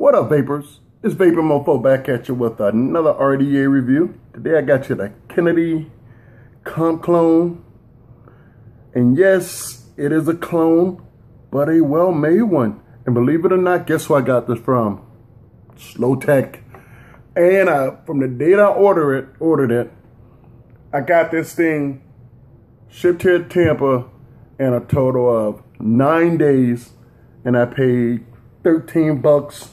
What up, vapors? It's VapinMofo back at you with another RDA review. Today I got you the Kennedy comp clone. And yes, it is a clone, but a well-made one. And believe it or not, guess who I got this from? Slow Tech. And from the date I ordered it, I got this thing shipped here to Tampa in a total of 9 days. And I paid 13 bucks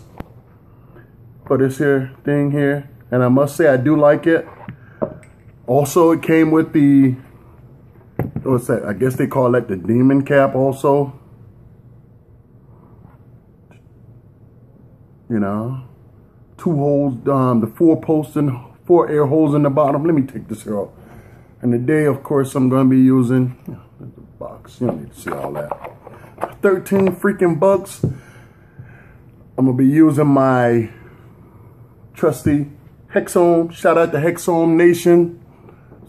for this here thing here, and I must say I do like it. Also, it came with the, what's that? I guess they call that the demon cap also. You know, 2 holes, the 4 posts and 4 air holes in the bottom. Let me take this here off. And today, of course, I'm going to be using, there's a box. You don't need to see all that. 13 freaking bucks. I'm going to be using my trusty HexOhm. Shout out to HexOhm Nation.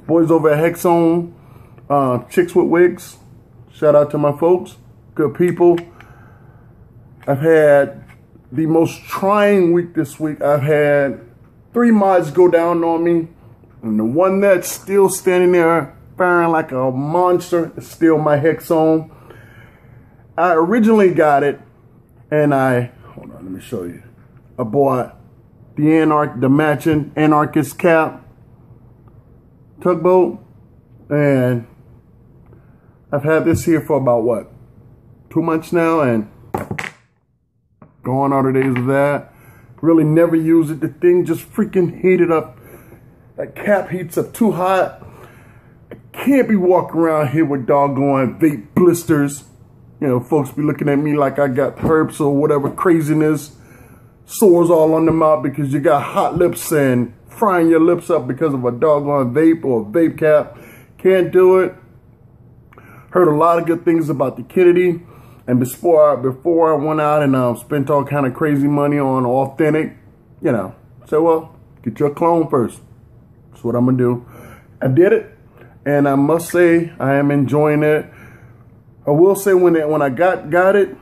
Boys over at HexOhm. Chicks with wigs. Shout out to my folks. Good people. I've had the most trying week this week. I've had 3 mods go down on me. And the one that's still standing there firing like a monster is still my HexOhm. I originally got it and hold on, let me show you. I bought the matching Anarchist cap Tugboat, and I've had this here for about what, 2 months now, and going all the days of that. Really never use it. The thing just freaking heated up. That cap heats up too hot. I can't be walking around here with doggone vape blisters. You know, folks be looking at me like I got herpes or whatever craziness. Sores all on the mouth because you got hot lips and frying your lips up because of a doggone vape or a vape cap. Can't do it. Heard a lot of good things about the Kennedy. And before I went out and spent all kind of crazy money on authentic, you know, so well, get your clone first. That's what I'm going to do. I did it. And I must say, I am enjoying it. I will say when I got it,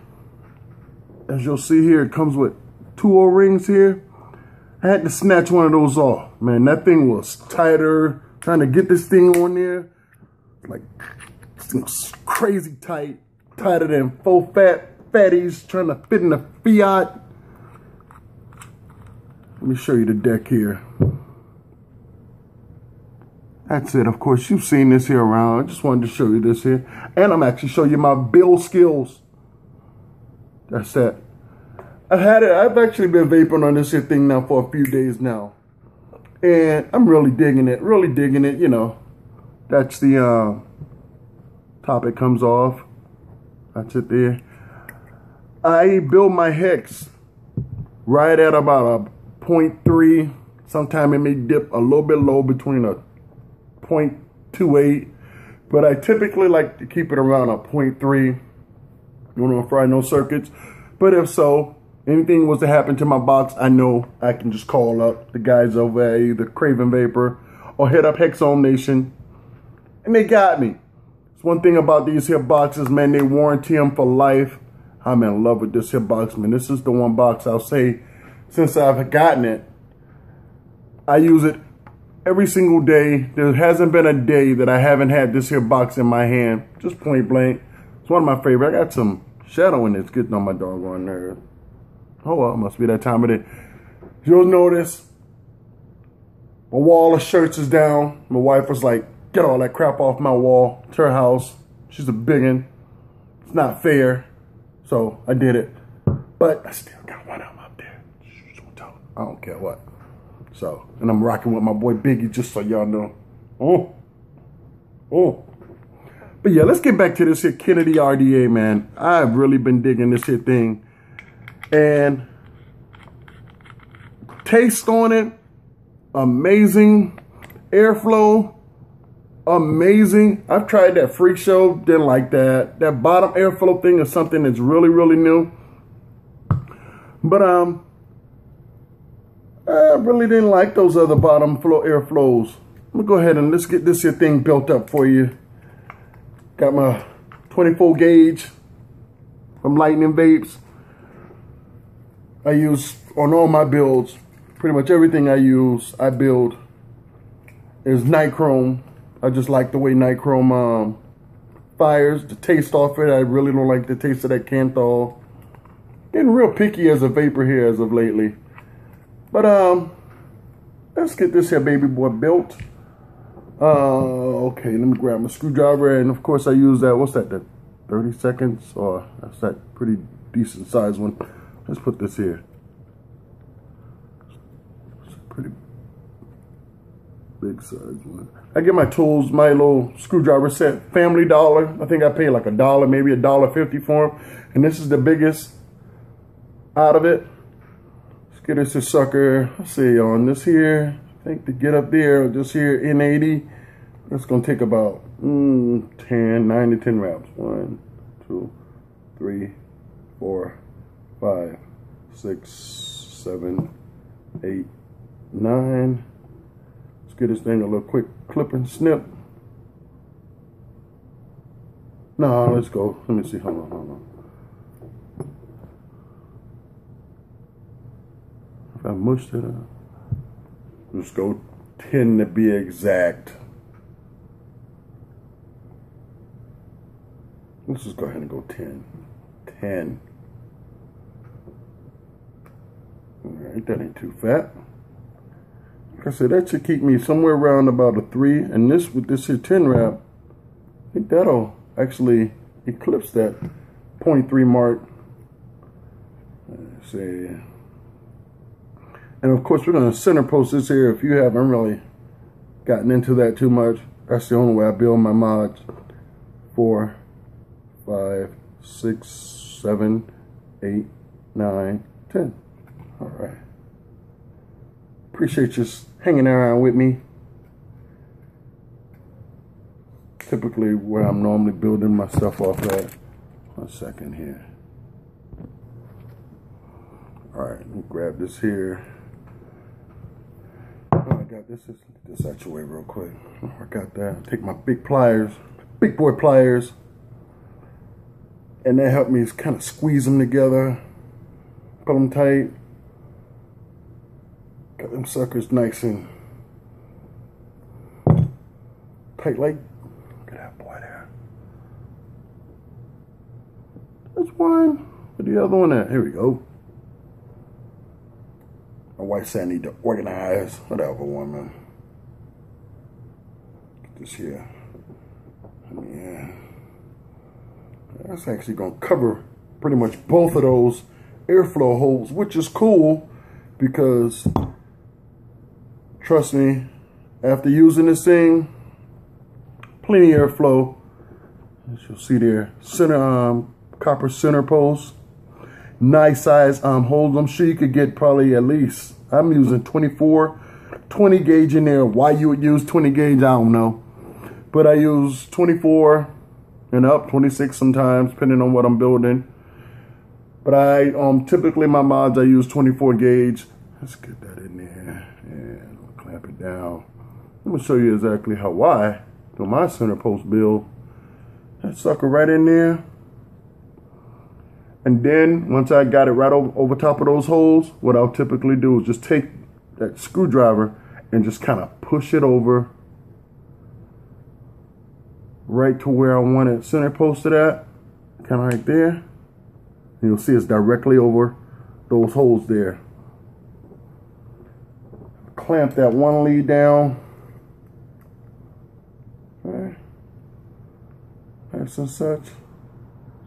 as you'll see here, it comes with 2 O-rings here. I had to snatch one of those off. Man, that thing was tighter. Trying to get this thing on there, like, this thing was crazy tight. Tighter than 4 fatties trying to fit in the Fiat. Let me show you the deck here. That's it. Of course, you've seen this here around. I just wanted to show you this here. And I'm actually showing you my build skills. That's that. I've actually been vaping on this here thing now for a few days now. And I'm really digging it. Really digging it, you know. That's the top it comes off. That's it there. I build my hex right at about a 0.3. Sometimes it may dip a little bit low between a 0.28, but I typically like to keep it around a 0.3. You know, fry no circuits. But if so, anything was to happen to my box, I know I can just call up the guys over at either Craven Vapor or hit up HexOhm Nation, and they got me. It's one thing about these here boxes, man, they warranty them for life. I'm in love with this here box, man. This is the one box I'll say, since I've gotten it, I use it every single day. There hasn't been a day that I haven't had this here box in my hand. Just point blank. It's one of my favorite. I got some shadow in it. It's getting on my doggone nerve. Oh well, it must be that time of day. You'll notice my wall of shirts is down. My wife was like, get all that crap off my wall. It's her house. She's a biggin'. It's not fair. So I did it. But I still got one of them up there. I don't care what. So, and I'm rocking with my boy Biggie, just so y'all know. Oh. But yeah, let's get back to this here Kennedy RDA, man. I've really been digging this here thing. And taste on it, amazing. Airflow, amazing. I've tried that Freak Show, didn't like that. That bottom airflow thing is something that's really, really new. But I really didn't like those other bottom flow airflows. I'm gonna go ahead and let's get this here thing built up for you. Got my 24 gauge from Lightning Vapes. I use on all my builds, pretty much everything I build is nichrome. I just like the way nichrome fires, the taste off it. I really don't like the taste of that Canthol. Getting real picky as a vapor here as of lately. But let's get this here baby boy built. Okay, let me grab my screwdriver, and of course I use that, what's that, the 30 seconds? Or that's that pretty decent size one. Let's put this here. It's a pretty big size one. I get my tools, my little screwdriver set, Family Dollar. I think I paid like $1, maybe $1.50 for them. And this is the biggest out of it. Let's get us a sucker. Let's see, on this here, I think to get up there, just here in 80, it's gonna take about 9 to 10 wraps. 1, 2, 3, 4, 5, 6, 7, 8, 9. Let's get this thing a little quick clip and snip. No, let's go. Let me see. Hold on. If I mushed it up, let's go 10 to be exact. Let's just go ahead and go 10. 10. Alright, that ain't too fat. Like I said, that should keep me somewhere around about a 3. And this, with this here 10 wrap, I think that'll actually eclipse that 0.3 mark. Let's see. And of course, we're going to center post this here. If you haven't really gotten into that too much, that's the only way I build my mods. 4, 5, 6, 7, 8, 9, 10. All right. Appreciate you hanging around with me. Typically where I'm normally building my stuff off at. 1 second here. All right, let me grab this here. Oh, I got this. Let's get this out your way real quick. Oh, I got that. Take my big pliers, big boy pliers, and that helped me kind of squeeze them together, pull them tight. Got them suckers nice and tight like. Look at that boy there. That's one. Where's the other one at? Here we go. My wife said I need to organize. Whatever, woman. Get this here. Yeah. That's actually going to cover pretty much both of those airflow holes, which is cool because, trust me, after using this thing, plenty of airflow. As you'll see there, center copper center post. Nice size holes. I'm sure you could get probably at least, I'm using 24, 20 gauge in there. Why you would use 20 gauge, I don't know. But I use 24 and up, 26 sometimes, depending on what I'm building. But I typically my mods I use 24 gauge. Let's get that in there and I'll clamp it down. I'm gonna show you exactly how I do my center post build. That sucker right in there. And then once I got it right over top of those holes, what I'll typically do is just take that screwdriver and just kind of push it over right to where I want it center posted at, kind of right there. And you'll see it's directly over those holes there. Clamp that one lead down. Okay. Nice and such.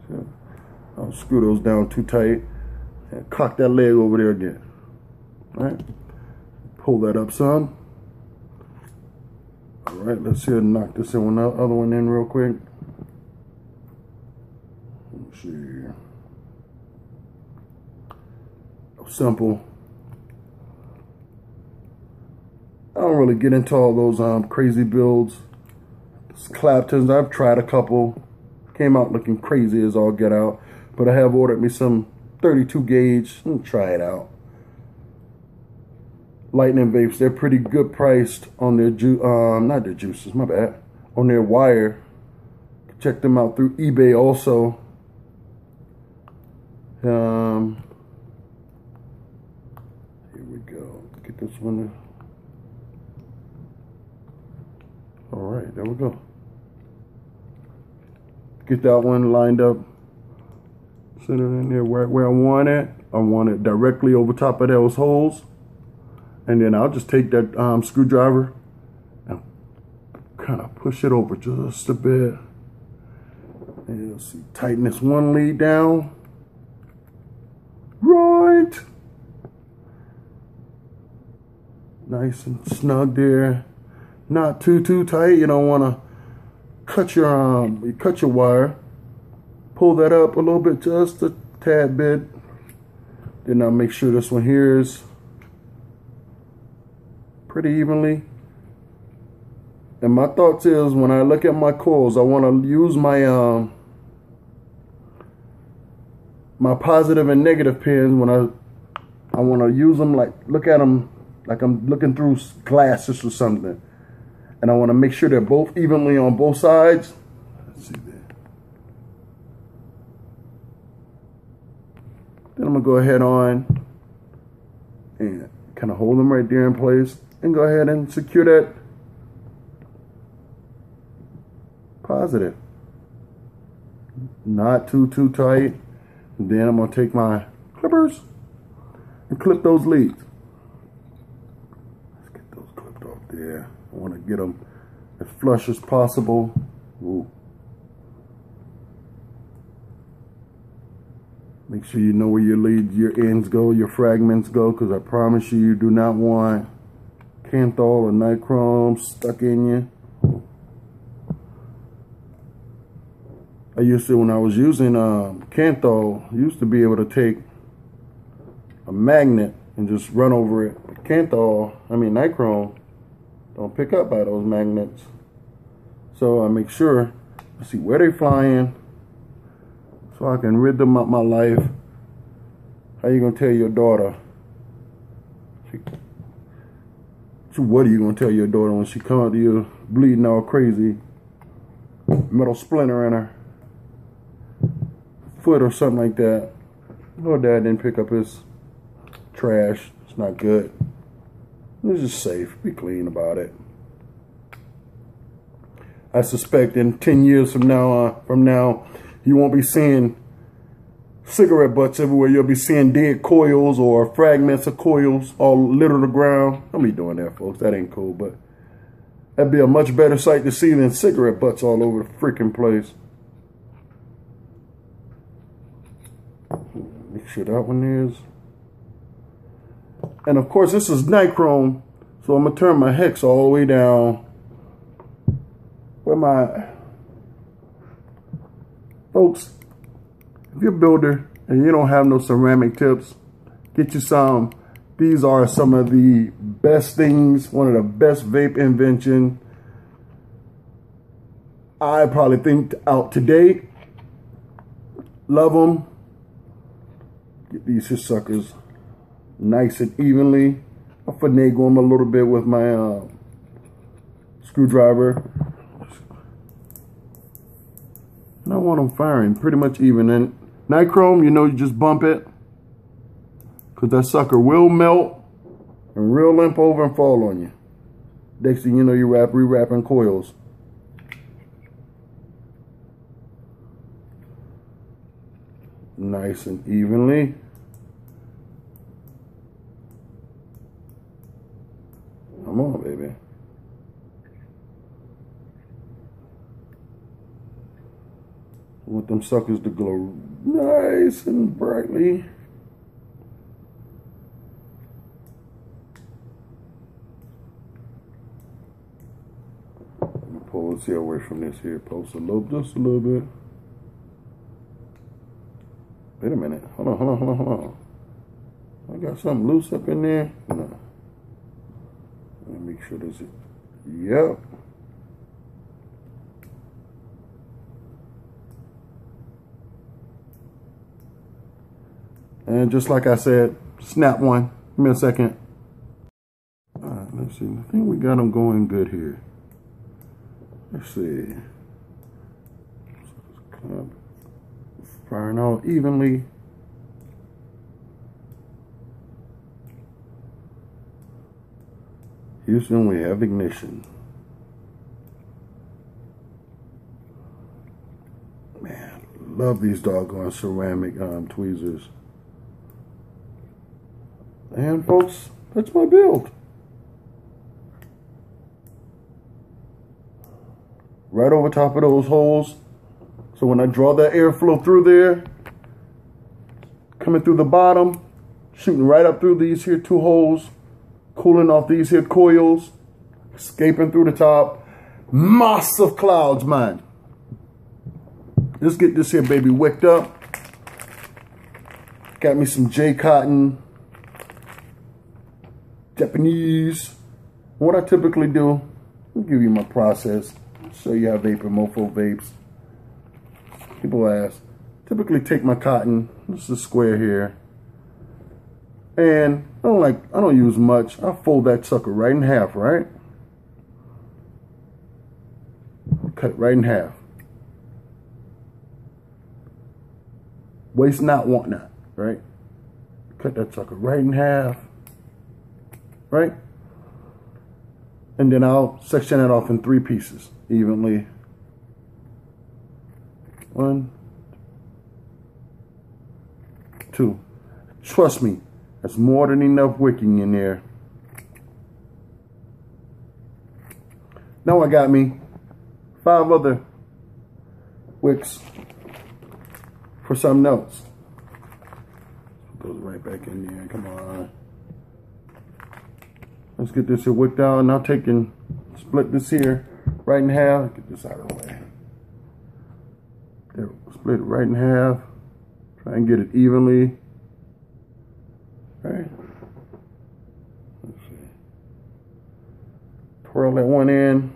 So I'll screw those down too tight and cock that leg over there again. All right. Pull that up some. All right, let's see, knock this in other one in real quick. Let's see. Simple. I don't really get into all those crazy builds. Claptons, I've tried a couple. Came out looking crazy as all get out. But I have ordered me some 32 gauge. Let me try it out. Lightning Vapes, they're pretty good priced on their not their juices, my bad. On their wire. Check them out through eBay also. go. Get this one. All right, there we go. Get that one lined up. Center in there where I want it. I want it directly over top of those holes. And then I'll just take that screwdriver and kind of push it over just a bit. And you'll see, tighten this one lead down. Right. Nice and snug there. Not too tight. You don't want to cut your wire. Pull that up a little bit, just a tad bit. Then I'll make sure this one here is pretty evenly. And my thoughts is, when I look at my coils, I want to use my my positive and negative pins. When I want to use them, like look at them like I'm looking through glasses or something. And I want to make sure they're both evenly on both sides. Let's see there. Then I'm going to go ahead on and kind of hold them right there in place and go ahead and secure that positive. Not too tight. And then I'm going to take my clippers and clip those leads. Let's get those clipped off there. I want to get them as flush as possible. Ooh. Make sure you know where your leads, your ends go, your fragments go, because I promise you, you do not want Kanthal or nichrome stuck in you. I used to, when I was using Kanthal, used to be able to take a magnet and just run over it. Nichrome don't pick up by those magnets. So I make sure I see where they're flying, so I can rid them up my life. How you gonna tell your daughter? What are you gonna tell your daughter when she come up to you bleeding all crazy, metal splinter in her foot or something like that? Oh, dad didn't pick up his trash. It's not good. It's just safe. Be clean about it. I suspect in 10 years from now, you won't be seeing cigarette butts everywhere. You'll be seeing dead coils or fragments of coils all littered the ground. Don't be doing that, folks. That ain't cool, but that'd be a much better sight to see than cigarette butts all over the freaking place. Make sure that one is. And of course, this is nichrome, so I'm gonna turn my hex all the way down. Where my folks, if you're a builder and you don't have no ceramic tips, get you some. These are some of the best things, one of the best vape invention I probably think out to date. Love them. Get these here suckers nice and evenly. I'll finagle them a little bit with my screwdriver. And I want them firing pretty much even. And nichrome, you know, you just bump it, because that sucker will melt and real limp over and fall on you. Next thing you know, you're rewrapping coils. Nice and evenly. Come on, baby. I want them suckers to glow nice and brightly. Let me pull this here away from this here. Post a little, just a little bit. Wait a minute. Hold on. I got something loose up in there. No. Let me make sure this is. Yep. And just like I said, snap one. Give me a second. All right, let's see. I think we got them going good here. Let's see. Firing all evenly. Houston, we have ignition. Man, love these doggone ceramic tweezers. And folks, that's my build. Right over top of those holes. So when I draw that airflow through there, coming through the bottom, shooting right up through these here two holes, cooling off these here coils, escaping through the top. Massive clouds, man. Let's get this here baby wicked up. Got me some J cotton, Japanese. What I typically do, I'll give you my process. Show you how VapinMofo vapes. People ask. Typically take my cotton, this is square here, and I don't use much. I fold that sucker right in half, right? Cut it right in half. Waste not, want not, right? Cut that sucker right in half, right? And then I'll section it off in 3 pieces evenly. 1, 2. Trust me, that's more than enough wicking in there. Now I got me 5 other wicks for something else. Goes right back in there. Come on. Let's get this here wicked out. Now taking, split this here right in half. Get this out of the way. There, split it right in half. Try and get it evenly. Alright. Let's see. Twirl that one in.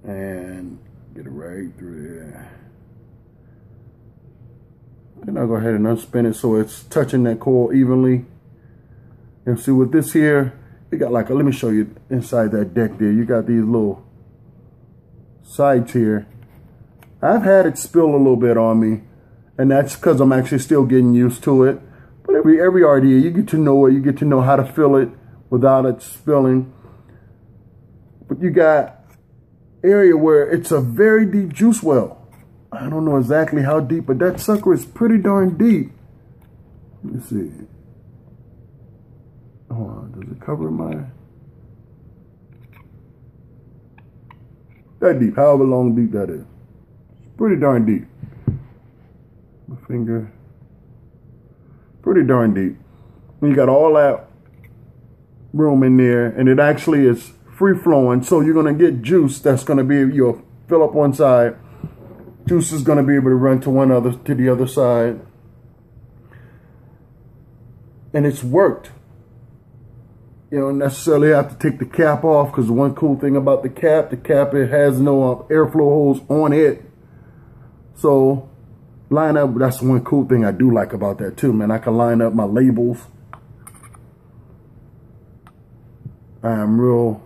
And get it right through there. Then I'll go ahead and unspin it so it's touching that coil evenly. And see with this here, you got like a, let me show you inside that deck there. You got these little sides here. I've had it spill a little bit on me, and that's because I'm actually still getting used to it. But every RDA, you get to know it. You get to know how to fill it without it spilling. But you got area where it's a very deep juice well. I don't know exactly how deep, but that sucker is pretty darn deep. Let me see. Hold on, does it cover my... That deep, however long deep that is. It's pretty darn deep. My finger. Pretty darn deep. And you got all that room in there, and it actually is free flowing, so you're gonna get juice that's gonna be, you'll fill up one side. Juice is gonna be able to run to the other side. And it's worked. You don't necessarily have to take the cap off, because the one cool thing about the cap, it has no airflow holes on it. So line up, that's one cool thing I do like about that too, man. I can line up my labels. I am real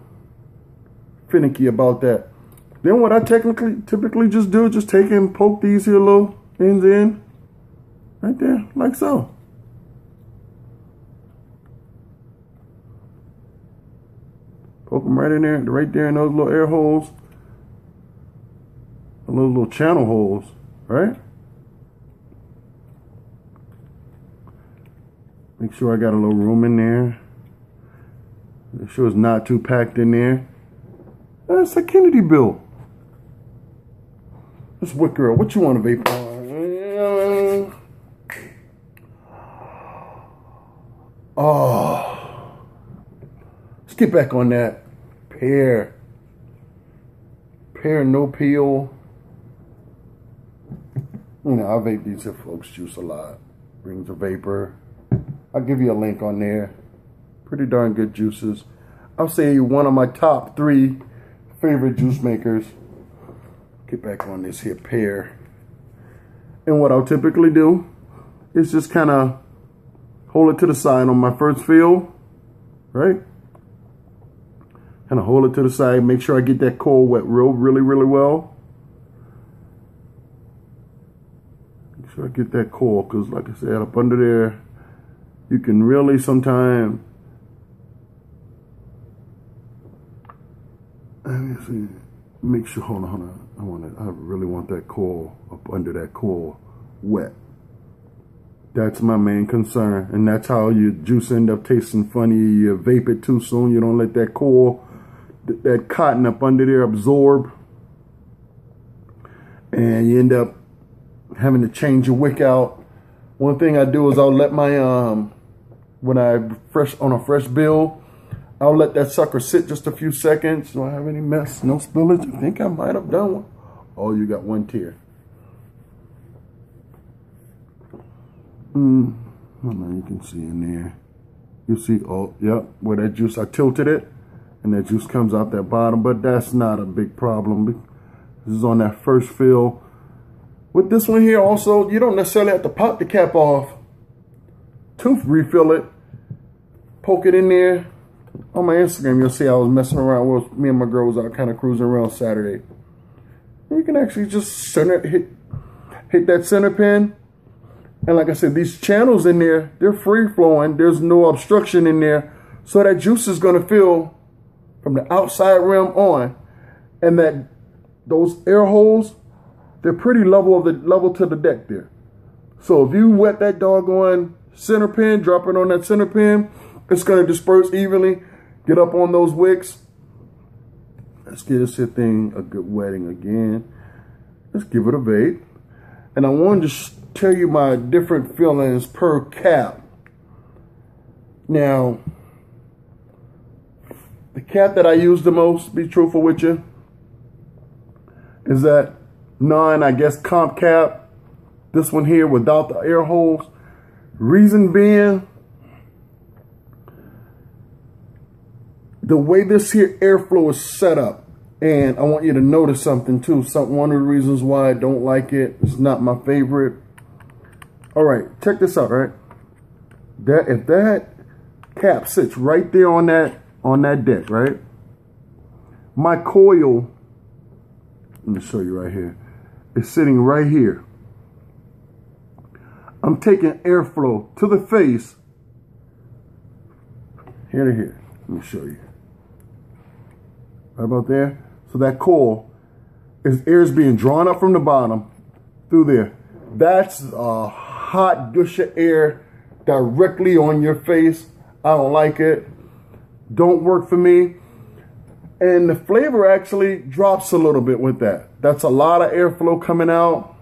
finicky about that. Then what I typically just do, just take and poke these here little ends in. Right there, like so. Poke them right in there in those little air holes. Those little channel holes, right? Make sure I got a little room in there. Make sure it's not too packed in there. That's a Kennedy build. This wick girl, what you want to vape on? Oh. Let's get back on that. Pear, no peel. You know, I vape these here folks juice a lot. Brings a vapor. I'll give you a link on there. Pretty darn good juices. I'll say one of my top 3 favorite juice makers. Get back on this here pear. And what I'll typically do is just kind of hold it to the side on my first fill, right? Kind of hold it to the side, make sure I get that coil wet really well. Make sure I get that coil, because like I said, up under there, You can really sometimes, let me see, make sure, hold on. I really want that coil up under that coil wet. That's my main concern, and that's how your juice end up tasting funny. You vape it too soon. You don't let that coil, that cotton up under there absorb, and you end up having to change your wick out. One thing I do is I'll let my when on a fresh bill, I'll let that sucker sit just a few seconds. Do I have any mess? No spillage? I think I might have done one. Oh, you got one tear. You can see in there. You see, oh, yep, where that juice, I tilted it, and that juice comes out that bottom, but that's not a big problem. This is on that first fill. With this one here also, you don't necessarily have to pop the cap off to refill it. Poke it in there. On my Instagram, you'll see I was messing around with me and my girl was out kind of cruising around Saturday. You can actually just hit that center pin. And like I said, these channels in there, they're free flowing. There's no obstruction in there. So that juice is going to fill from the outside rim on. And those air holes, they're pretty level to the deck there. So if you wet that doggone center pin, drop it on that center pin, it's going to disperse evenly. Get up on those wicks. Let's give this thing a good wetting again. Let's give it a vape. And I wanted to tell you my different feelings per cap. Now, the cap that I use the most, to be truthful with you, is that I guess comp cap. This one here without the air holes. Reason being, the way this here airflow is set up. And I want you to notice something too. One of the reasons why I don't like it. It's not my favorite. All right, check this out, right? If that cap sits right there on that deck, right? My coil, let me show you right here, is sitting right here. I'm taking airflow to the face, here to here. Let me show you. Right about there. So that coil air is being drawn up from the bottom through there. That's a hot gush of air directly on your face. I don't like it. Don't work for me. And the flavor actually drops a little bit with that. That's a lot of airflow coming out.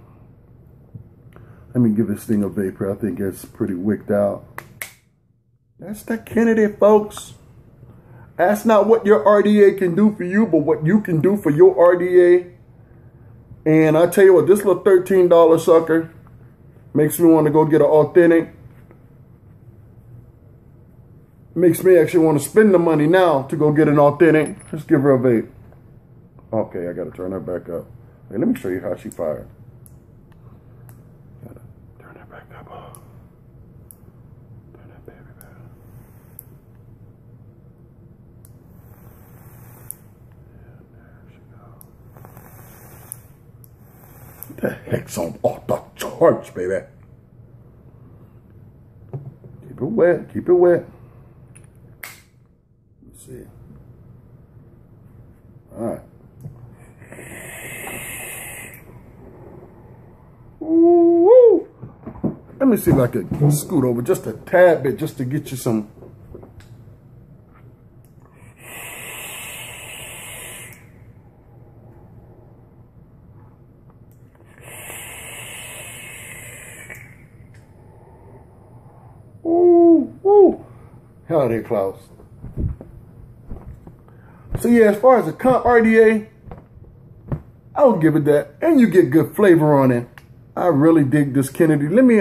Let me give this thing a vapor. I think it's pretty wicked out. That's the Kennedy, folks. That's not what your RDA can do for you, but what you can do for your RDA. And I tell you what, this little $13 sucker makes me want to go get an authentic. Makes me actually want to spend the money now to go get an authentic. Let's give her a vape. Okay, I got to turn her back up. Hey, let me show you how she fired. Gotta turn her back up. Oh. Turn that baby back. The HexOhm off the charts, baby. Keep it wet. Keep it wet. Let's see. All right. Woo! Let me see if I can scoot over just a tad bit just to get you some. Howdy, Klaus. So yeah, as far as the comp RDA, I would give it that, and you get good flavor on it. I really dig this Kennedy. Let me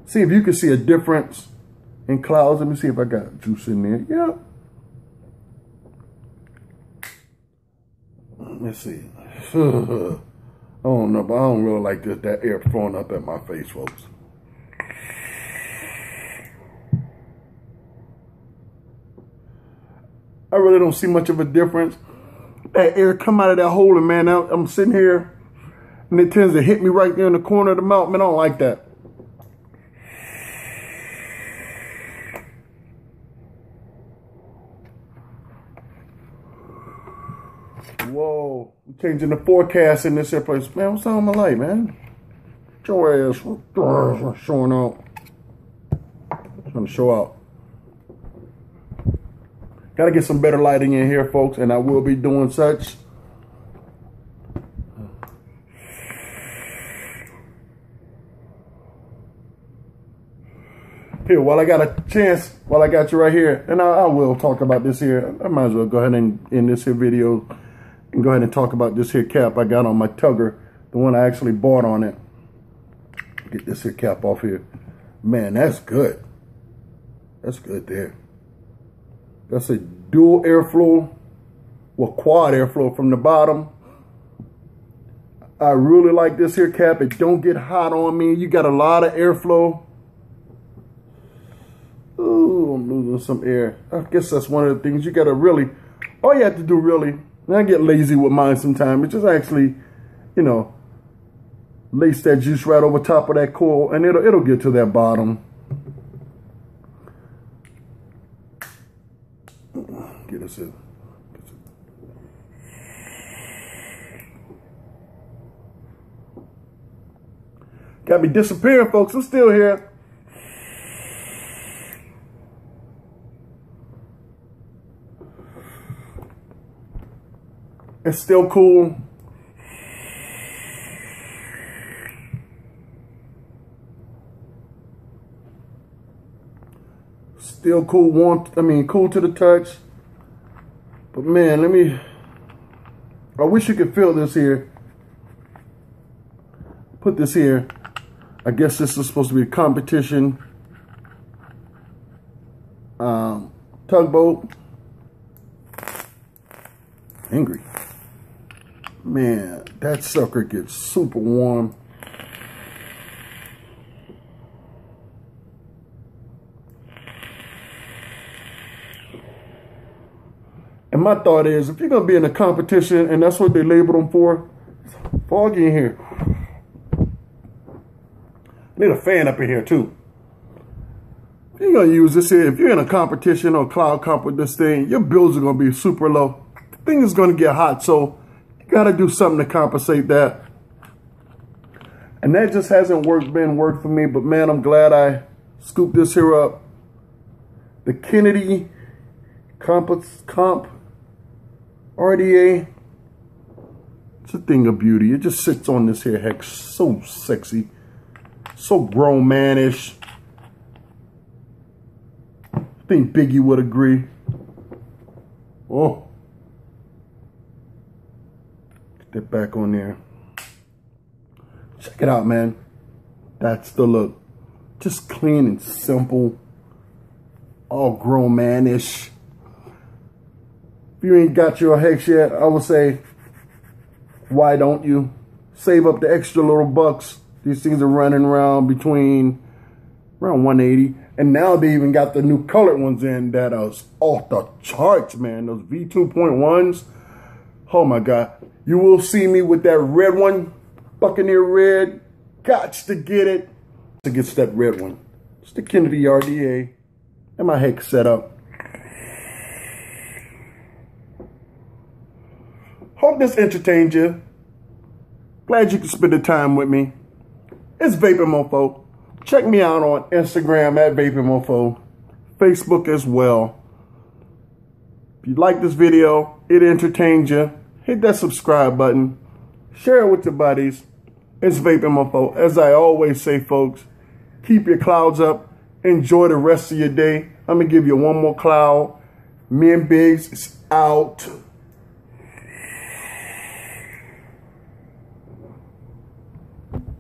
see if you can see a difference in clouds. Let me see if I got juice in there. Yeah. Let's see. I don't know, but I don't really like that air flowing up at my face, folks. I really don't see much of a difference. That air come out of that hole, and man, I'm sitting here, and it tends to hit me right there in the corner of the mouth. Man, I don't like that. Whoa. I'm changing the forecast in this here place. Man, what's on my light, man? Get your ass showing out. Trying to show out. Gotta get some better lighting in here, folks, and I will be doing such. Here, while I got a chance, while I got you right here, and I will talk about this here. I might as well go ahead and end this here video and go ahead and talk about this here cap I got on my Tugger, the one I actually bought on it. Get this here cap off here. Man, that's good. That's good there. That's a dual airflow, well, quad airflow from the bottom. I really like this here cap. It don't get hot on me. You got a lot of airflow. Ooh, I'm losing some air. I guess that's one of the things you gotta really, all you have to do really, and I get lazy with mine sometimes, it's just actually, you know, lace that juice right over top of that coil and it'll get to that bottom. Get us in. Got me disappearing, folks. I'm still here. It's still cool. Still cool, warm, cool to the touch. But man, I wish you could feel this here. Put this here. I guess this is supposed to be a competition. Tugboat. Angry. Man, that sucker gets super warm. And my thought is, if you're going to be in a competition, and that's what they labeled them for, it's foggy in here. Need a fan up in here, too. If you're going to use this here, if you're in a competition or cloud comp with this thing, your bills are going to be super low. The thing is going to get hot, so you got to do something to compensate that. And that just hasn't been worked for me, but man, I'm glad I scooped this here up. The Kennedy Comp RDA. It's a thing of beauty. It just sits on this here hex. So sexy. So grown manish. I think Biggie would agree. Oh. Get that back on there. Check it out, man. That's the look. Just clean and simple. All grown manish. If you ain't got your hex yet, I would say, why don't you? Save up the extra little bucks. These things are running around around 180. And now they even got the new colored ones in that are off the charts, man. Those V2.1s. Oh my God. You will see me with that red one. Buccaneer red. Gots to get it. To get that red one. It's the Kennedy RDA. And my hex setup. Hope this entertained you. Glad you could spend the time with me. It's VapinMofo. Check me out on Instagram at VapinMofo. Facebook as well. If you like this video, it entertained you, hit that subscribe button. Share it with your buddies. It's VapinMofo. As I always say, folks, keep your clouds up. Enjoy the rest of your day. I'm going to give you one more cloud. Me and Biggs is out.